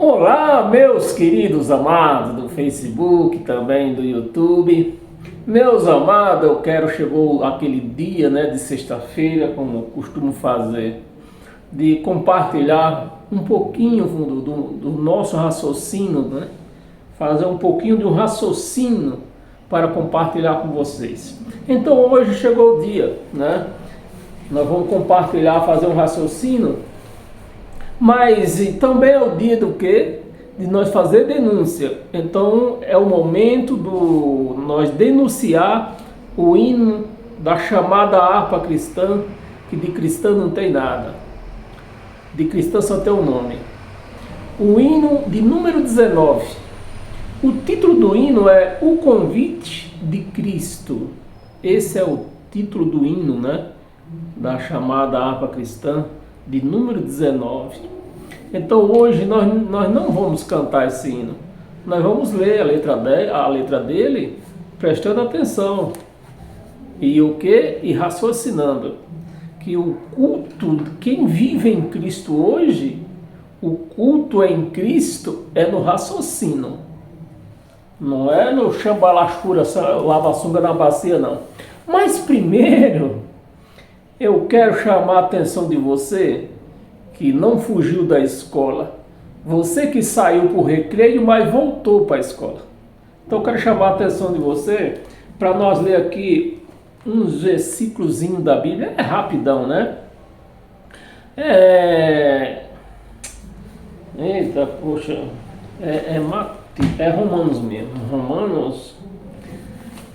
Olá, meus queridos amados do Facebook, também do YouTube. Meus amados, chegou aquele dia, de sexta-feira, como eu costumo fazer, de compartilhar um pouquinho do nosso raciocínio, fazer um pouquinho de um raciocínio para compartilhar com vocês. Então hoje chegou o dia, nós vamos compartilhar, fazer um raciocínio. Mas também é o dia do quê? De nós fazer denúncia. Então é o momento do nós denunciar o hino da chamada harpa cristã, que de cristã não tem nada. De cristã só tem o nome. O hino de número 19. O título do hino é O Convite de Cristo. Esse é o título do hino, da chamada harpa cristã, de número 19. Então hoje nós não vamos cantar esse hino, nós vamos ler a letra dele prestando atenção e raciocinando que o culto, quem vive em Cristo hoje, o culto em Cristo é no raciocínio, não é no chambalachura, lava-sunga na bacia, não. Mas primeiro eu quero chamar a atenção de você que não fugiu da escola, você que saiu por recreio, mas voltou para a escola. Então eu quero chamar a atenção de você para nós ler aqui uns versículos da Bíblia. É rapidão, Eita, poxa, é Romanos mesmo. Romanos,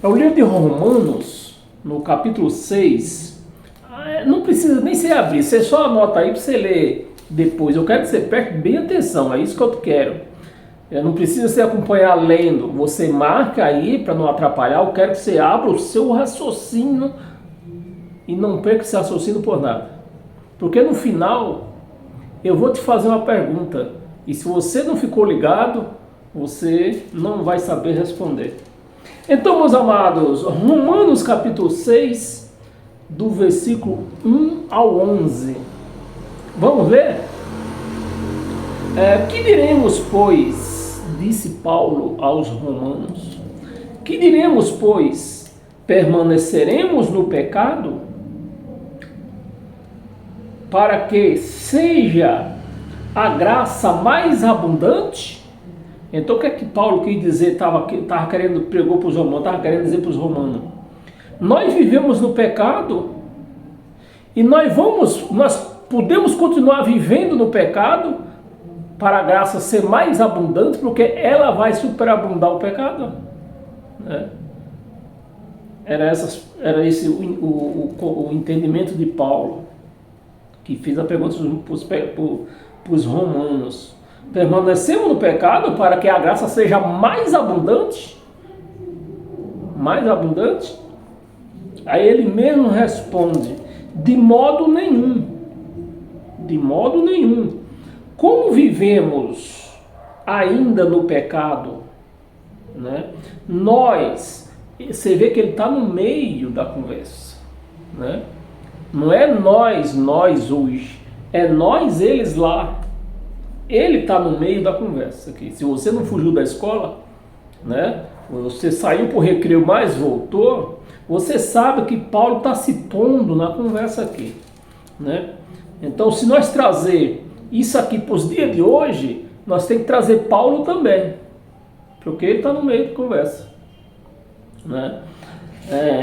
é o livro de Romanos, no capítulo 6. Não precisa nem se abrir, você só anota aí para você ler depois. Eu quero que você preste bem atenção, é isso que eu quero. Não precisa você acompanhar lendo, você marca aí para não atrapalhar. Eu quero que você abra o seu raciocínio e não perca esse raciocínio por nada. Porque no final eu vou te fazer uma pergunta e se você não ficou ligado, você não vai saber responder. Então, meus amados, Romanos capítulo 6, do versículo 1 ao 11. Vamos ler? Que diremos, pois, disse Paulo aos romanos, que diremos, pois, permaneceremos no pecado para que seja a graça mais abundante? Então o que é que Paulo quis dizer, pregou para os romanos, estava querendo dizer para os romanos? Nós vivemos no pecado e nós podemos continuar vivendo no pecado para a graça ser mais abundante, porque ela vai superabundar o pecado. Era esse o entendimento de Paulo, que fez a pergunta para os romanos. Permanecemos no pecado para que a graça seja mais abundante? Mais abundante? Aí ele mesmo responde, de modo nenhum. De modo nenhum. Como vivemos ainda no pecado, nós, você vê que ele está no meio da conversa, não é nós hoje, é nós, eles lá. Ele está no meio da conversa aqui. Se você não fugiu da escola, você saiu por recreio, mas voltou, você sabe que Paulo está se pondo na conversa aqui, Então, se nós trazer isso aqui para os dias de hoje, nós temos que trazer Paulo também, porque ele está no meio da conversa,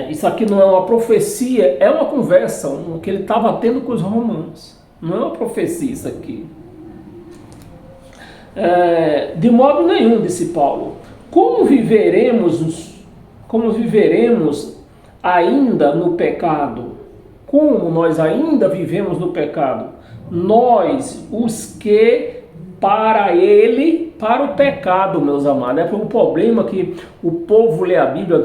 Isso aqui não é uma profecia, é uma conversa, que ele estava tendo com os romanos. Não é uma profecia isso aqui. De modo nenhum, disse Paulo. Como viveremos ainda no pecado? Como nós ainda vivemos no pecado? Nós, os que para o pecado, meus amados. É um problema que o povo lê a Bíblia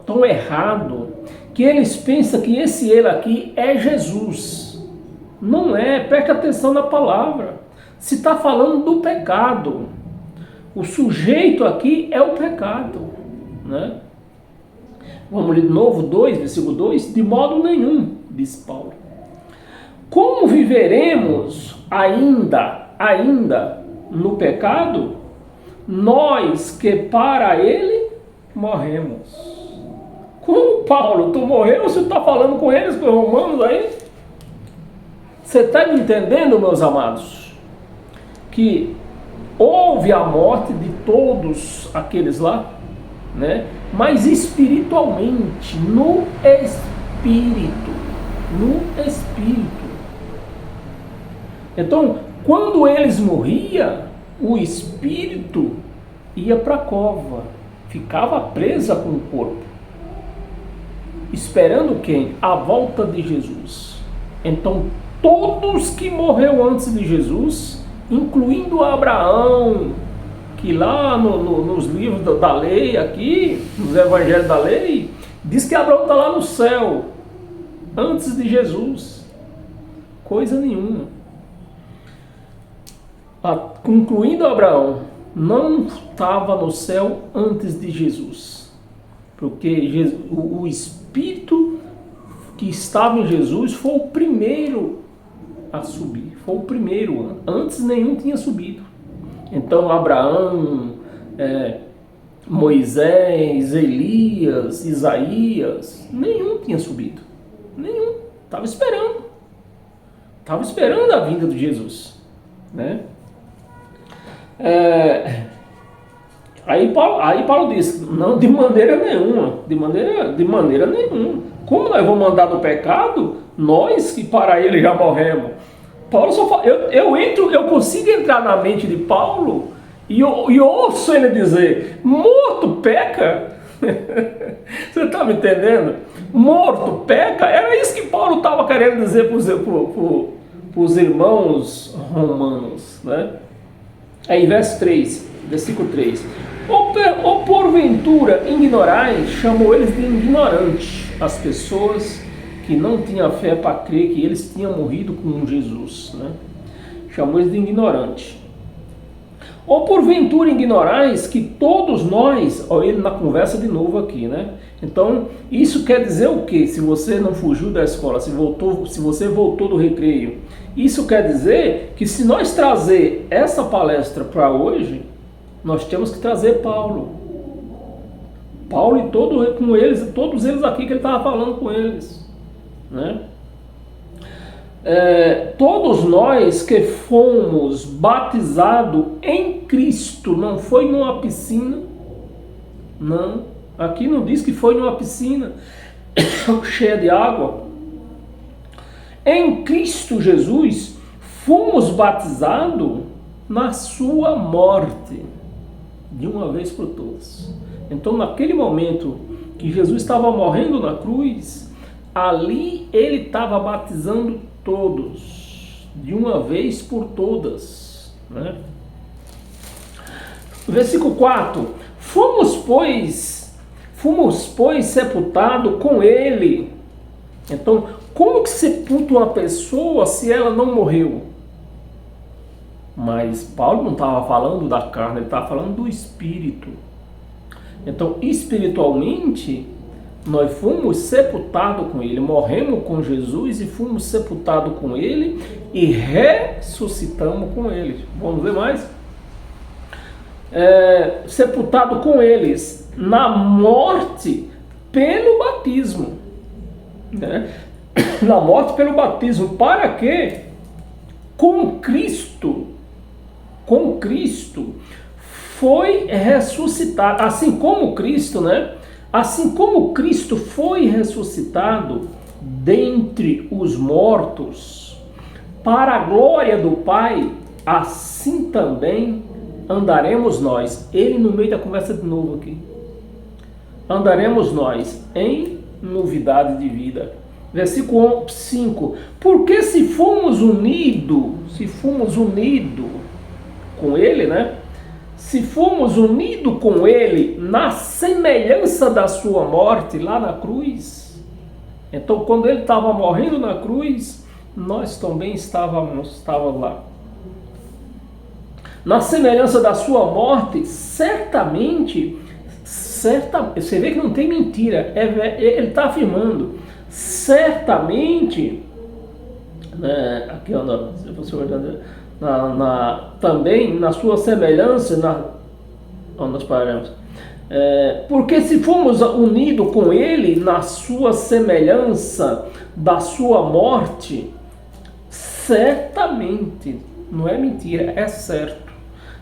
tão errado, que eles pensam que esse ele aqui é Jesus. Não é, preste atenção na palavra. Se está falando do pecado, o sujeito aqui é o pecado, Vamos ler de novo, versículo 2. De modo nenhum, diz Paulo. Como viveremos ainda no pecado, nós que para ele morremos. Como, Paulo? Tu morreu? Você está falando com eles, com os romanos aí? Você está me entendendo, meus amados? Que houve a morte de todos aqueles lá, né? Mas espiritualmente, no espírito. No espírito. Então, quando eles morriam, o espírito ia para a cova, ficava presa com o corpo, esperando quem? A volta de Jesus. Então, todos que morreram antes de Jesus, incluindo Abraão, que lá nos livros da lei, aqui, nos evangelhos da lei, diz que Abraão está lá no céu, antes de Jesus. Coisa nenhuma. Incluindo Abraão, não estava no céu antes de Jesus. Porque o Espírito que estava em Jesus foi o primeiro a subir. Foi o primeiro. Antes nenhum tinha subido. Então Abraão, Moisés, Elias, Isaías, nenhum tinha subido. Nenhum. Estava esperando. Estava esperando a vinda de Jesus. Né? Aí Paulo diz, não, de maneira nenhuma. De maneira nenhuma. Como nós vamos andar no pecado? Nós que para ele já morremos. Paulo só fala, eu consigo entrar na mente de Paulo e ouço ele dizer, morto peca. Você está me entendendo? Morto peca. Era isso que Paulo estava querendo dizer para os irmãos romanos, né? Aí versículo 3. Ou porventura ignorais, chamou eles de ignorantes, as pessoas que não tinham fé para crer que eles tinham morrido com Jesus, né? Chamou eles de ignorantes. Ou porventura ignorais que todos nós, olha ele na conversa de novo aqui, né? Então, isso quer dizer o quê? Se você não fugiu da escola, se você voltou do recreio, isso quer dizer que se nós trazer essa palestra para hoje, nós temos que trazer Paulo e todos eles aqui que ele estava falando com eles, né? Todos nós que fomos batizados em Cristo, não foi numa piscina, não, aqui não diz que foi numa piscina cheia de água. Em Cristo Jesus fomos batizados na sua morte, de uma vez por todas. Então, naquele momento que Jesus estava morrendo na cruz, ali ele estava batizando todos, de uma vez por todas, né? Versículo 4. Fomos, pois, sepultados com ele. Então, como que sepulta uma pessoa se ela não morreu? Mas Paulo não estava falando da carne, ele estava falando do espírito. Então, espiritualmente, nós fomos sepultados com ele, morremos com Jesus e fomos sepultados com ele e ressuscitamos com ele. Vamos ver mais? Sepultado com eles na morte pelo batismo, né? Na morte pelo batismo, para que com Cristo foi ressuscitado, assim como Cristo, né? Assim como Cristo foi ressuscitado dentre os mortos para a glória do Pai, assim também andaremos nós. Ele no meio da conversa de novo aqui. Andaremos nós em novidade de vida. Versículo 5. Porque se fomos unidos com ele, né? Se fomos unidos com ele na semelhança da sua morte lá na cruz, então quando ele estava morrendo na cruz, nós também estávamos lá. Na semelhança da sua morte, certamente, você vê que não tem mentira, ele está afirmando, certamente, né, aqui também na sua semelhança, onde nós paramos? Porque se fomos unidos com ele na sua semelhança da sua morte, certamente, não é mentira, é certo,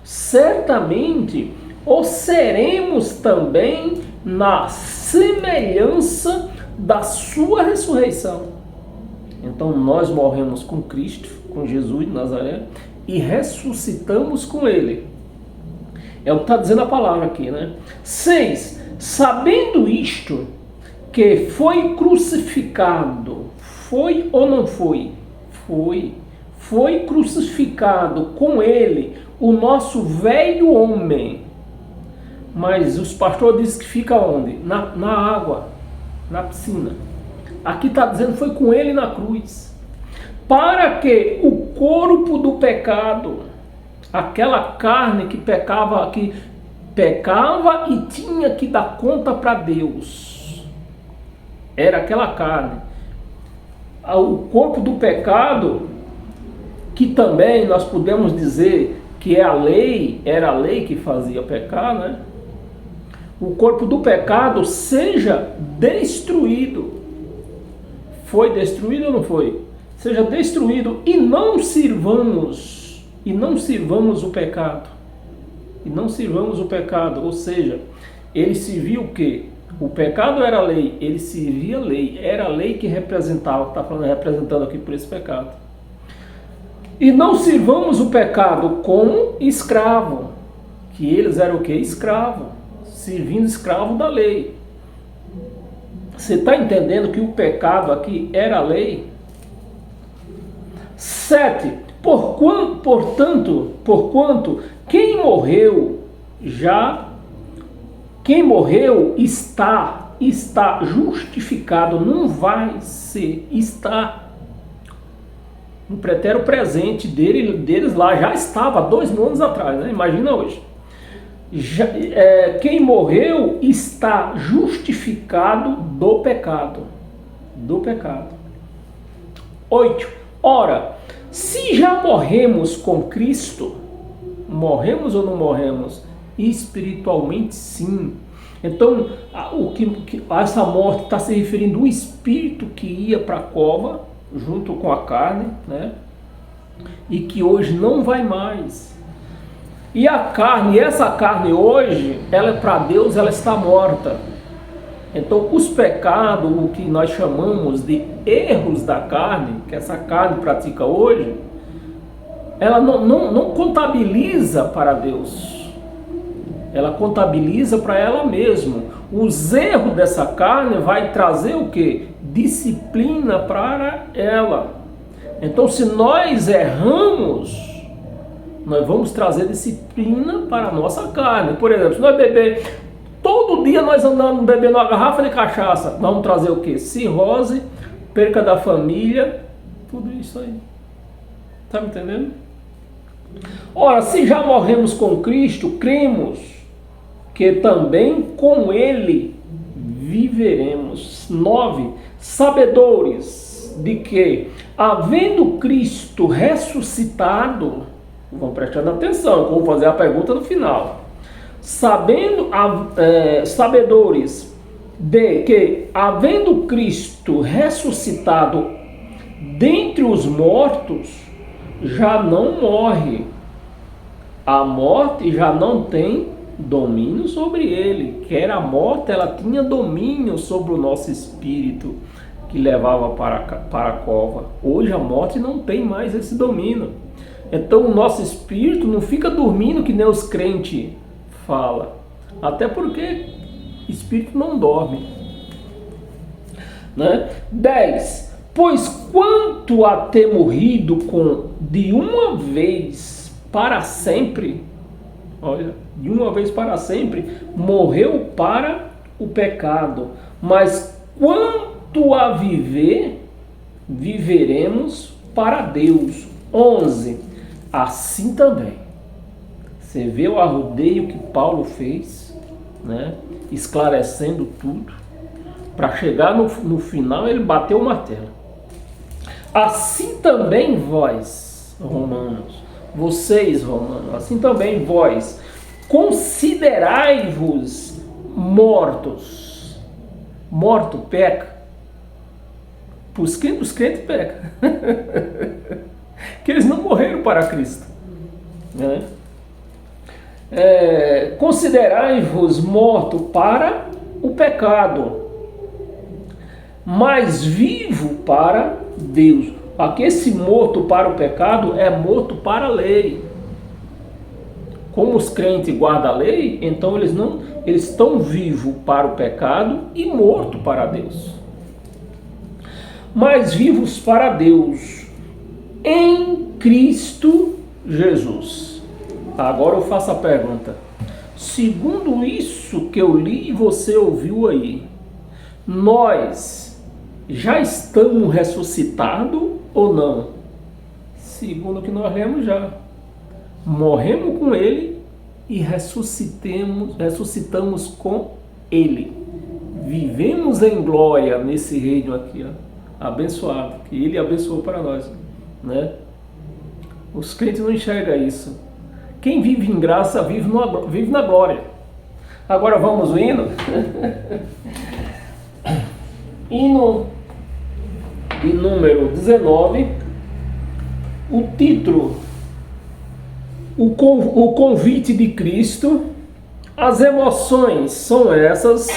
certamente o seremos também na semelhança da sua ressurreição. Então nós morremos com Cristo, com Jesus de Nazaré, e ressuscitamos com ele. É o que está dizendo a palavra aqui, né? 6. Sabendo isto, que foi crucificado, foi ou não foi? Foi crucificado com ele o nosso velho homem. Mas os pastores dizem que fica onde? Na água, na piscina. Aqui está dizendo que foi com ele na cruz. Para que o corpo do pecado, aquela carne que pecava e tinha que dar conta para Deus, era aquela carne. O corpo do pecado, que também nós podemos dizer que é a lei, era a lei que fazia pecar, né? O corpo do pecado seja destruído. Foi destruído ou não foi? Seja destruído e não sirvamos o pecado. E não sirvamos o pecado, ou seja, ele servia o quê? O pecado era a lei, ele servia a lei, era a lei que representava, está falando representando aqui por esse pecado. E não sirvamos o pecado como escravo, que eles eram o quê? Escravo, servindo escravo da lei. Você está entendendo que o pecado aqui era a lei? 7. Porquanto, quem morreu está justificado, não vai ser, está. No pretérito presente deles lá já estava 2000 anos atrás, né? Imagina hoje. Quem morreu está justificado do pecado. 8. Ora, se já morremos com Cristo, morremos ou não morremos? Espiritualmente sim. Então, essa morte está se referindo ao espírito que ia para a cova, junto com a carne, né? E que hoje não vai mais. E essa carne hoje, para Deus, ela está morta. Então, os pecados, o que nós chamamos de erros da carne, que essa carne pratica hoje, ela não contabiliza para Deus. Ela contabiliza para ela mesma. Os erros dessa carne vai trazer o quê? Disciplina para ela. Então, se nós erramos, nós vamos trazer disciplina para a nossa carne. Por exemplo, se nós beber, todo dia nós andamos bebendo uma garrafa de cachaça, nós vamos trazer o quê? Cirrose, perca da família, tudo isso aí. Está me entendendo? Ora, se já morremos com Cristo, cremos que também com Ele viveremos. 9. Sabedores de que, havendo Cristo ressuscitado, vão prestando atenção, vou fazer a pergunta no final. Sabedores de que, havendo Cristo ressuscitado dentre os mortos, já não morre. A morte já não tem domínio sobre ele. Que era a morte, ela tinha domínio sobre o nosso espírito, que levava para a cova. Hoje a morte não tem mais esse domínio. Então o nosso espírito não fica dormindo que nem os crentes falam. Até porque espírito não dorme, né? 10. Pois quanto a ter morrido de uma vez para sempre, olha, de uma vez para sempre, morreu para o pecado, mas quanto a viver, viveremos para Deus. 11. Assim também, você vê o arrodeio que Paulo fez, né? Esclarecendo tudo, para chegar no final ele bateu o martelo. Assim também vós, Romanos, vocês, romanos, assim também vós, considerai-vos mortos. Morto peca. Os crentes pecam. Que eles não morreram para Cristo. Né? Considerai-vos morto para o pecado, mas vivo para Deus. Aqui esse morto para o pecado é morto para a lei. Como os crentes guardam a lei, então eles estão vivos para o pecado e morto para Deus. Mas vivos para Deus em Cristo Jesus. Agora eu faço a pergunta. Segundo isso que eu li e você ouviu aí, nós já estamos ressuscitados ou não? Segundo o que nós lemos já. Morremos com Ele e ressuscitamos com Ele. Vivemos em glória nesse reino aqui, ó, abençoado, que Ele abençoou para nós, né? Os crentes não enxergam isso. Quem vive em graça vive na glória. Agora vamos ao hino. Hino de número 19. O título: o convite de Cristo. As emoções são essas.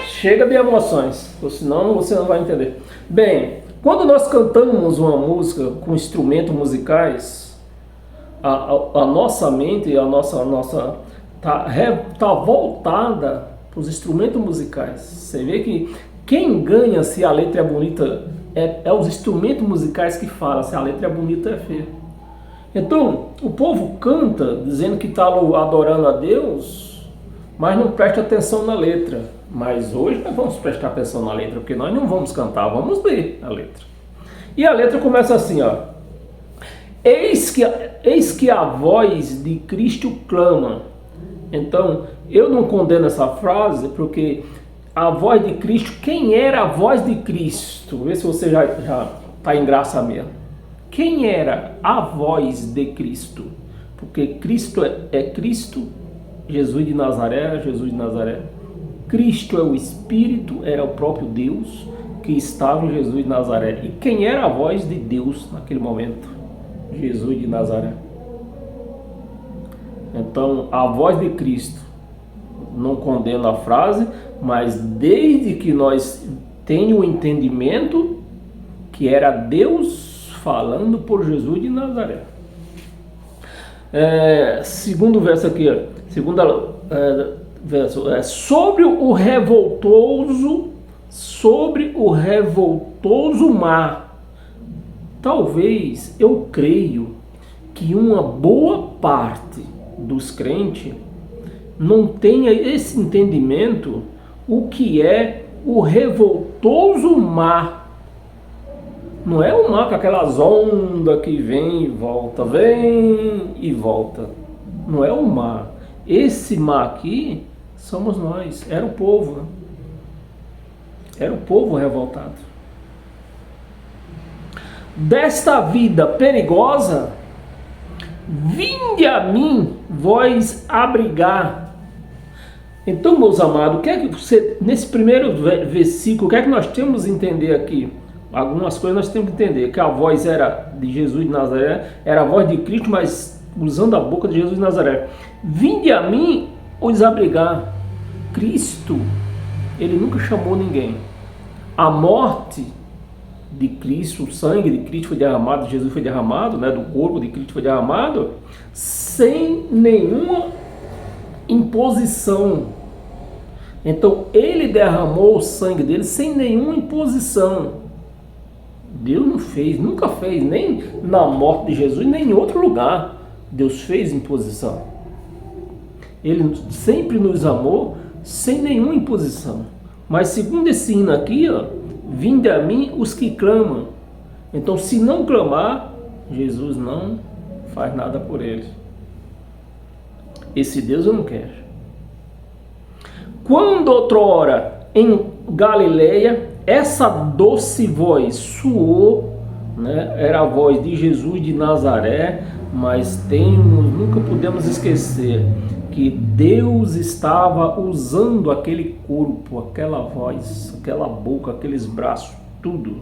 Chega de emoções, senão você não vai entender. Bem, quando nós cantamos uma música com instrumentos musicais, a nossa mente, a nossa tá voltada para os instrumentos musicais. Você vê que quem ganha se a letra é bonita é os instrumentos musicais que falam se a letra é bonita ou é feia. Então, o povo canta dizendo que está adorando a Deus, mas não presta atenção na letra. Mas hoje nós vamos prestar atenção na letra, porque nós não vamos cantar, vamos ler a letra. E a letra começa assim, ó. Eis que a voz de Cristo clama. Então, eu não condeno essa frase, porque a voz de Cristo, quem era a voz de Cristo? Vê se você já está em graça mesmo. Quem era a voz de Cristo? Porque Cristo é Cristo, Jesus de Nazaré, Jesus de Nazaré. Cristo é o Espírito, era o próprio Deus que estava em Jesus de Nazaré. E quem era a voz de Deus naquele momento? Jesus de Nazaré. Então, a voz de Cristo, não condena a frase, mas desde que nós tenhamos o entendimento que era Deus falando por Jesus de Nazaré. Segundo verso aqui, verso, sobre o revoltoso mar. Talvez, eu creio que uma boa parte dos crentes não tenha esse entendimento o que é o revoltoso mar. Não é o mar com aquelas ondas que vem e volta. Não é o mar. Esse mar aqui somos nós. Era o povo, né? Era o povo revoltado. Desta vida perigosa, vinde a mim, vós abrigar. Então, meus amados, o que é que você, nesse primeiro versículo, o que é que nós temos que entender aqui? Algumas coisas nós temos que entender, que a voz era de Jesus de Nazaré, era a voz de Cristo, mas usando a boca de Jesus de Nazaré. Vinde a mim, os abrigar. Cristo, ele nunca chamou ninguém. A morte de Cristo, o sangue de Cristo foi derramado, Jesus foi derramado, né, do corpo de Cristo foi derramado, sem nenhuma imposição. Então, ele derramou o sangue dele sem nenhuma imposição. Deus não fez, nunca fez, nem na morte de Jesus, nem em outro lugar Deus fez imposição. Ele sempre nos amou sem nenhuma imposição. Mas segundo esse hino aqui, ó, vinde a mim os que clamam. Então, se não clamar, Jesus não faz nada por eles. Esse Deus eu não quero. Quando outrora em Galileia, essa doce voz soou, né? Era a voz de Jesus de Nazaré, mas nunca podemos esquecer que Deus estava usando aquele corpo, aquela voz, aquela boca, aqueles braços, tudo.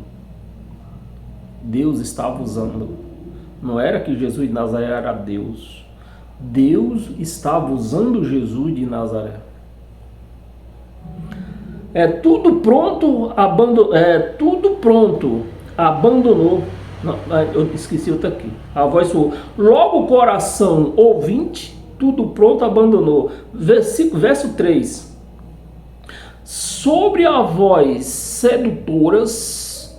Deus estava usando. Não era que Jesus de Nazaré era Deus. Deus estava usando Jesus de Nazaré. Tudo pronto, abandonou. Não, eu esqueci outra aqui. A voz soou. Logo o coração ouvinte, tudo pronto, abandonou. Verso 3. Sobre a voz sedutoras,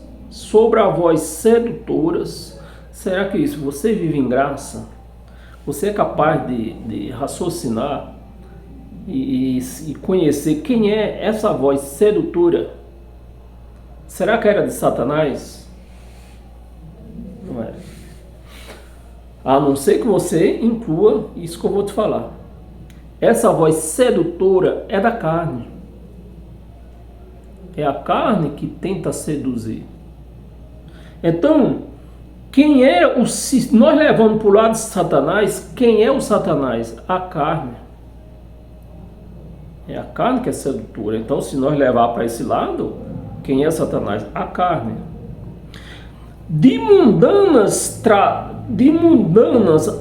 será que isso? Você vive em graça? Você é capaz de raciocinar e conhecer quem é essa voz sedutora? Será que era de Satanás? Não é. A não ser que você inclua isso que eu vou te falar. Essa voz sedutora é da carne. É a carne que tenta seduzir. Então, quem é se nós levamos para o lado de Satanás, quem é o Satanás? A carne. É a carne que é sedutora. Então, se nós levar para esse lado, quem é Satanás? A carne. De mundanas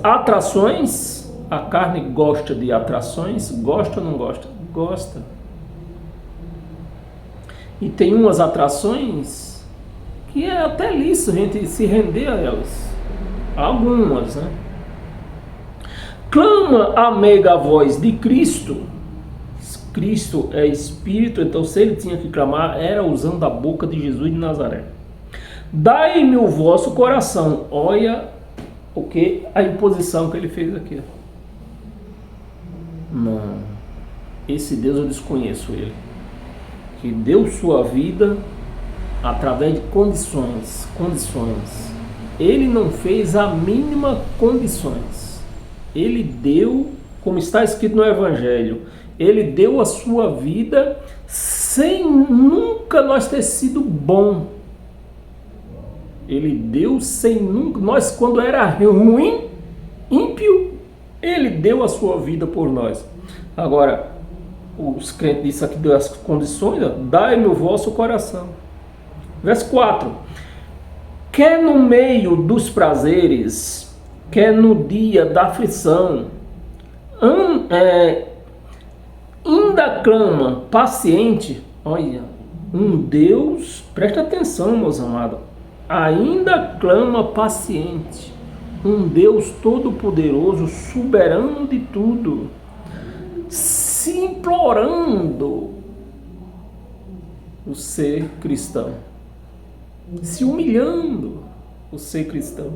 atrações, a carne gosta de atrações, gosta ou não gosta? Gosta. E tem umas atrações que é até lícito a gente se render a elas. Algumas, né? Clama a meiga voz de Cristo. Cristo é Espírito, então se ele tinha que clamar, era usando a boca de Jesus de Nazaré. Dai-me o vosso coração. Olha a imposição que ele fez aqui. Não, esse Deus eu desconheço ele. Que deu sua vida através de condições. Ele não fez a mínima condições. Ele deu, como está escrito no Evangelho, ele deu a sua vida sem nunca nós ter sido bom. Ele deu sem nunca, nós quando era ruim, ímpio, ele deu a sua vida por nós. Agora, os crentes dizem aqui das condições, dai-me o vosso coração. Verso 4. Quer no meio dos prazeres, quer no dia da aflição, ainda clama paciente. Olha, um Deus, presta atenção, meus amados, ainda clama paciente, um Deus todo-poderoso, soberano de tudo, se implorando o ser cristão, se humilhando o ser cristão.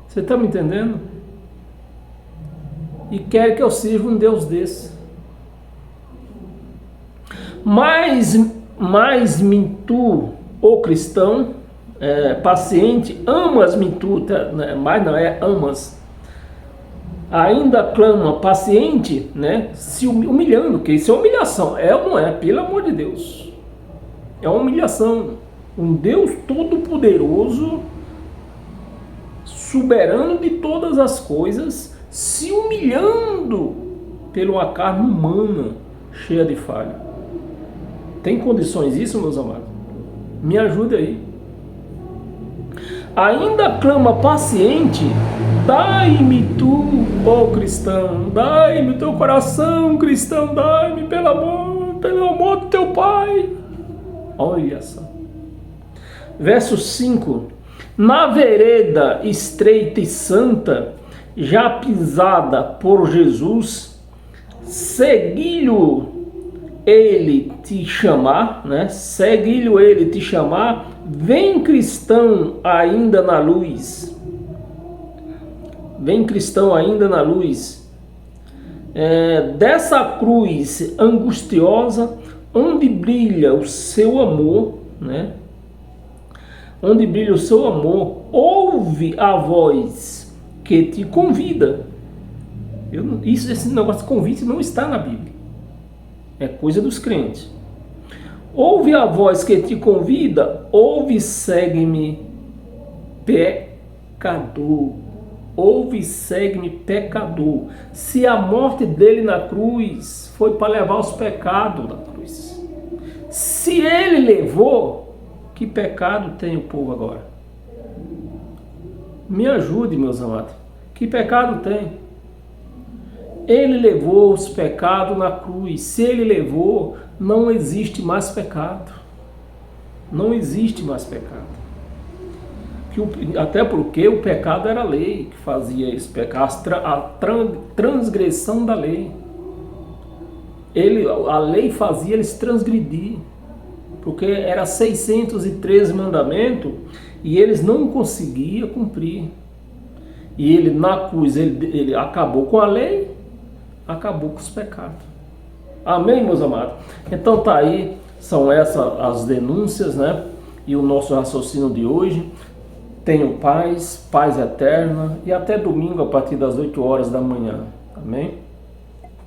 Você está me entendendo? E quer que eu sirva um Deus desse. Mas-me tu, ô cristão, paciente, amas-me tu, mas não é amas, ainda clama paciente, né? Se humilhando, que isso é humilhação, é ou não é? Pelo amor de Deus, é uma humilhação. Um Deus todo-poderoso, soberano de todas as coisas, se humilhando pela uma carne humana cheia de falha. Tem condições isso, meus amados? Me ajuda aí. Ainda clama paciente, dai-me tu, ó cristão, dai-me teu coração, cristão, dai-me pelo amor do teu Pai. Olha só. Verso 5. Na vereda estreita e santa, já pisada por Jesus, segui-lo ele te chamar, né? Segue-lhe ele te chamar, vem cristão ainda na luz. Vem cristão ainda na luz. Dessa cruz angustiosa, onde brilha o seu amor, né? Onde brilha o seu amor, ouve a voz que te convida. Esse negócio de convite não está na Bíblia. É coisa dos crentes. Ouve a voz que te convida, ouve, segue-me, pecador. Ouve, segue-me, pecador. Se a morte dele na cruz foi para levar os pecados da cruz, se ele levou, que pecado tem o povo agora? Me ajude, meus amados. Que pecado tem? Ele levou os pecados na cruz. Se ele levou, não existe mais pecado. Não existe mais pecado. Até porque o pecado era a lei que fazia esse pecado, a transgressão da lei. A lei fazia eles transgredir, porque era 613 mandamentos e eles não conseguiam cumprir. E ele na cruz, ele acabou com a lei, acabou com os pecados. Amém, meus amados? Então tá aí, são essas as denúncias, né? E o nosso raciocínio de hoje. Tenham paz, paz eterna, e até domingo a partir das 8 horas da manhã. Amém?